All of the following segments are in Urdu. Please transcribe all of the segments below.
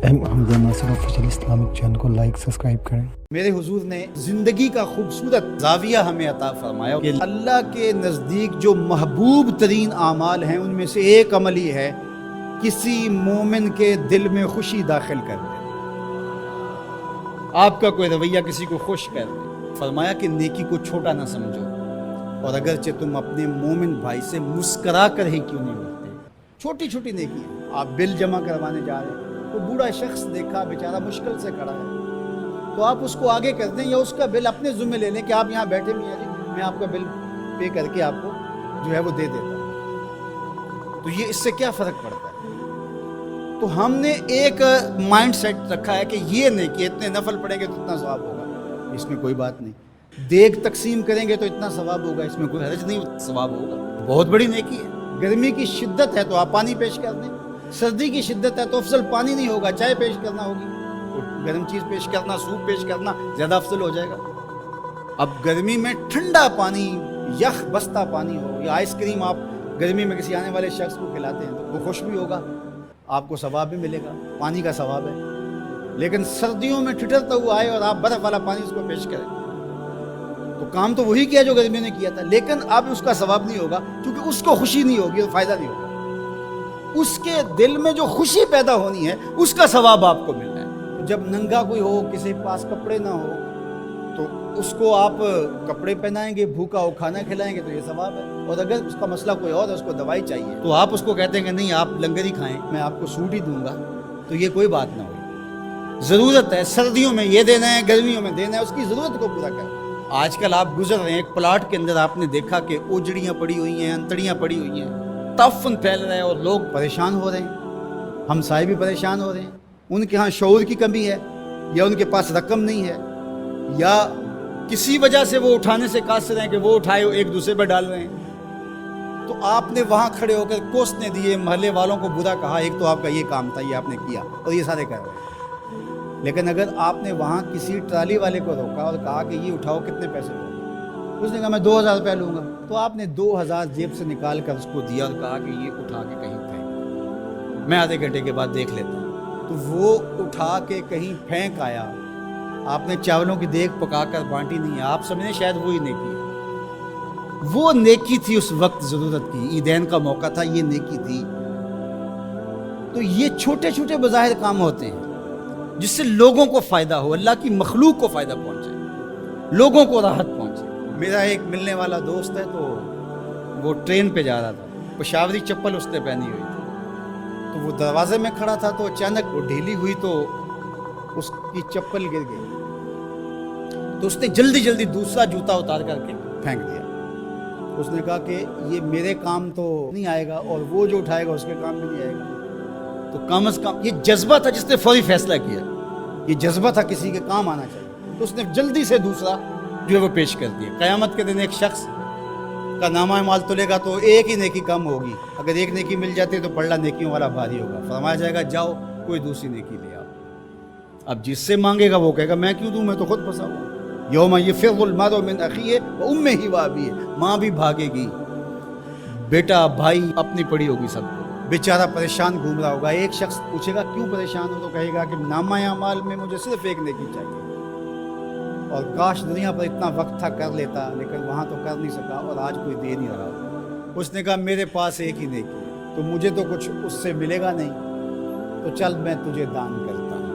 حمزہ ناصر آفیشل اسلامک چینل کو لائک سبسکرائب کریں۔ میرے حضور نے زندگی کا خوبصورت زاویہ ہمیں عطا فرمایا کہ اللہ کے نزدیک جو محبوب ترین اعمال ہیں ان میں سے ایک عمل ہی ہے کسی مومن کے دل میں خوشی داخل کر دے۔ آپ کا کوئی رویہ کسی کو خوش کر دے، فرمایا کہ نیکی کو چھوٹا نہ سمجھو، اور اگرچہ تم اپنے مومن بھائی سے مسکرا کر ہی کیوں نہیں ملتے، چھوٹی چھوٹی نیکی ہے۔ آپ بل جمع کروانے جا رہے ہیں، تو بوڑھا شخص دیکھا بیچارہ مشکل سے کھڑا ہے، تو آپ اس کو آگے کر دیں یا اس کا بل اپنے ذمہ لے لیں کہ آپ یہاں بیٹھے میاں جی، میں آپ کا بل پے کر کے آپ کو جو ہے وہ دے دیتا ہوں۔ تو یہ اس سے کیا فرق پڑتا ہے؟ تو ہم نے ایک مائنڈ سیٹ رکھا ہے کہ یہ نہیں کہ اتنے نفل پڑھیں گے تو اتنا ثواب ہوگا، اس میں کوئی بات نہیں۔ دیگ تقسیم کریں گے تو اتنا ثواب ہوگا، اس میں کوئی حرج نہیں، ثواب ہوگا، بہت بڑی نیکی ہے۔ گرمی کی شدت ہے تو آپ پانی پیش کر دیں، سردی کی شدت ہے تو افضل پانی نہیں ہوگا، چائے پیش کرنا ہوگی، تو گرم چیز پیش کرنا، سوپ پیش کرنا زیادہ افضل ہو جائے گا۔ اب گرمی میں ٹھنڈا پانی، یخ بستہ پانی ہو یا آئس کریم آپ گرمی میں کسی آنے والے شخص کو کھلاتے ہیں تو وہ خوش بھی ہوگا، آپ کو ثواب بھی ملے گا، پانی کا ثواب ہے۔ لیکن سردیوں میں ٹھٹرتا ہوا آئے اور آپ برف والا پانی اس کو پیش کریں تو کام تو وہی کیا جو گرمیوں نے کیا تھا، لیکن اب اس کا ثواب نہیں ہوگا کیونکہ اس کو خوشی نہیں ہوگی اور فائدہ نہیں ہوگا۔ اس کے دل میں جو خوشی پیدا ہونی ہے اس کا ثواب آپ کو ملنا ہے۔ جب ننگا کوئی ہو، کسی کے پاس کپڑے نہ ہو، تو اس کو آپ کپڑے پہنائیں گے، بھوکا ہو کھانا کھلائیں گے تو یہ ثواب ہے۔ اور اگر اس کا مسئلہ کوئی اور ہے، اس کو دوائی چاہیے، تو آپ اس کو کہتے ہیں کہ نہیں آپ لنگر ہی کھائیں، میں آپ کو سوٹ ہی دوں گا، تو یہ کوئی بات نہ ہوئی۔ ضرورت ہے سردیوں میں یہ دینا ہے، گرمیوں میں دینا ہے، اس کی ضرورت کو پورا کریں۔ آج کل آپ گزر رہے ہیں ایک پلاٹ کے اندر، آپ نے دیکھا کہ اوجڑیاں پڑی ہوئی ہیں، انتڑیاں پڑی ہوئی ہیں، تعفن پھیل رہا ہے اور لوگ پریشان ہو رہے ہیں، ہمسائے بھی پریشان ہو رہے ہیں۔ ان کے ہاں شعور کی کمی ہے، یا ان کے پاس رقم نہیں ہے، یا کسی وجہ سے وہ اٹھانے سے قاصر ہیں کہ وہ اٹھائے ایک دوسرے پہ ڈال رہے ہیں۔ تو آپ نے وہاں کھڑے ہو کر کوسنے دیے، محلے والوں کو برا کہا، ایک تو آپ کا یہ کام تھا، یہ آپ نے کیا اور یہ سارے کر رہے ہیں۔ لیکن اگر آپ نے وہاں کسی ٹرالی والے کو روکا اور کہا کہ یہ اٹھاؤ، کتنے پیسے لو گے؟ اس نے کہا میں 2000 روپے لوں گا، تو آپ نے 2000 جیب سے نکال کر اس کو دیا اور کہا کہ یہ اٹھا کے کہیں پھینک، میں آدھے گھنٹے کے بعد دیکھ لیتا ہوں۔ تو وہ اٹھا کے کہیں پھینک آیا، آپ نے چاولوں کی دیگ پکا کر بانٹی نہیں ہے، آپ سمجھیں شاید وہی نیکی ہے۔ وہ نیکی تھی اس وقت ضرورت کی، عیدین کا موقع تھا، یہ نیکی تھی۔ تو یہ چھوٹے چھوٹے بظاہر کام ہوتے ہیں جس سے لوگوں کو فائدہ ہو، اللہ کی مخلوق کو فائدہ پہنچے، لوگوں کو راحت پہنچے۔ میرا ایک ملنے والا دوست ہے، تو وہ ٹرین پہ جا رہا تھا، پشاوری چپل اس نے پہنی ہوئی تھی، تو وہ دروازے میں کھڑا تھا، تو اچانک وہ ڈھیلی ہوئی تو اس کی چپل گر گئی، تو اس نے جلدی جلدی دوسرا جوتا اتار کر کے پھینک دیا۔ اس نے کہا کہ یہ میرے کام تو نہیں آئے گا اور وہ جو اٹھائے گا اس کے کام بھی نہیں آئے گا، تو کم از کم یہ جذبہ تھا جس نے فوری فیصلہ کیا، یہ جذبہ تھا کسی کے کام آنا چاہیے، تو اس نے جلدی سے دوسرا جو ہے وہ پیش کر دیا۔ قیامت کے دن ایک شخص کا نامہ اعمال تلے گا تو ایک ہی نیکی کم ہوگی، اگر ایک نیکی مل جاتی ہے تو پلڑا نیکیوں والا بھاری ہوگا، فرمایا جائے گا جاؤ کوئی دوسری نیکی لے آؤ۔ اب جس سے مانگے گا وہ کہے گا میں کیوں دوں، میں تو خود پھنسا ہوں۔ یوم یفر المرء من اخیہ وامہ وابیہ، ماں بھی بھاگے گی، بیٹا بھائی اپنی پڑی ہوگی، سب کو بیچارہ پریشان گھوم رہا ہوگا۔ ایک شخص پوچھے گا کیوں پریشان ہو، تو کہے گا کہ نامہ اعمال میں مجھے صرف ایک نیکی چاہیے، اور کاش دنیا پر اتنا وقت تھا کر لیتا، لیکن وہاں تو کر نہیں سکا اور آج کوئی دے نہیں رہا۔ اس نے کہا میرے پاس ایک ہی نیکی ہے، تو مجھے تو کچھ اس سے ملے گا نہیں، تو چل میں تجھے دان کرتا ہوں۔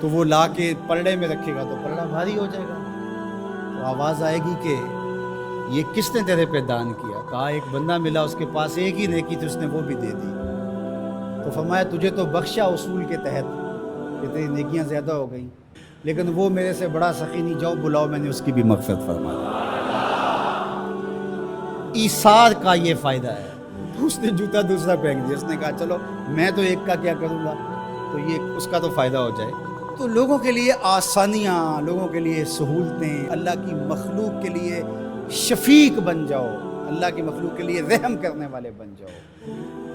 تو وہ لا کے پلڑے میں رکھے گا تو پلڑا بھاری ہو جائے گا، تو آواز آئے گی کہ یہ کس نے تیرے پہ دان کیا؟ کہا ایک بندہ ملا، اس کے پاس ایک ہی نیکی تھی، اس نے وہ بھی دے دی۔ تو فرمایا تجھے تو بخشا اصول کے تحت کہ تیری نیکیاں زیادہ ہو گئیں، لیکن وہ میرے سے بڑا سخی نہیں، جاؤ بلاؤ، میں نے اس کی بھی مغفرت فرما دی۔ ایثار کا یہ فائدہ ہے۔ اس نے جوتا دوسرا پھینک دیا، اس نے کہا چلو میں تو ایک کا کیا کروں گا، تو یہ اس کا تو فائدہ ہو جائے۔ تو لوگوں کے لیے آسانیاں، لوگوں کے لیے سہولتیں، اللہ کی مخلوق کے لیے شفیق بن جاؤ، اللہ کی مخلوق کے لیے رحم کرنے والے بن جاؤ،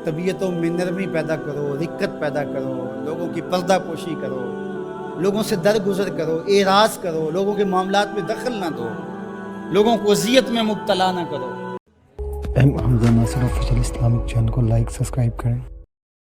طبیعتوں میں نرمی پیدا کرو، رقت پیدا کرو، لوگوں کی پردہ پوشی کرو، لوگوں سے درگزر کرو، اعراض کرو، لوگوں کے معاملات میں دخل نہ دو، لوگوں کو اذیت میں مبتلا نہ کرو۔ حمزہ ناصر آفیشل اسلامک چینل کو لائک سبسکرائب کریں۔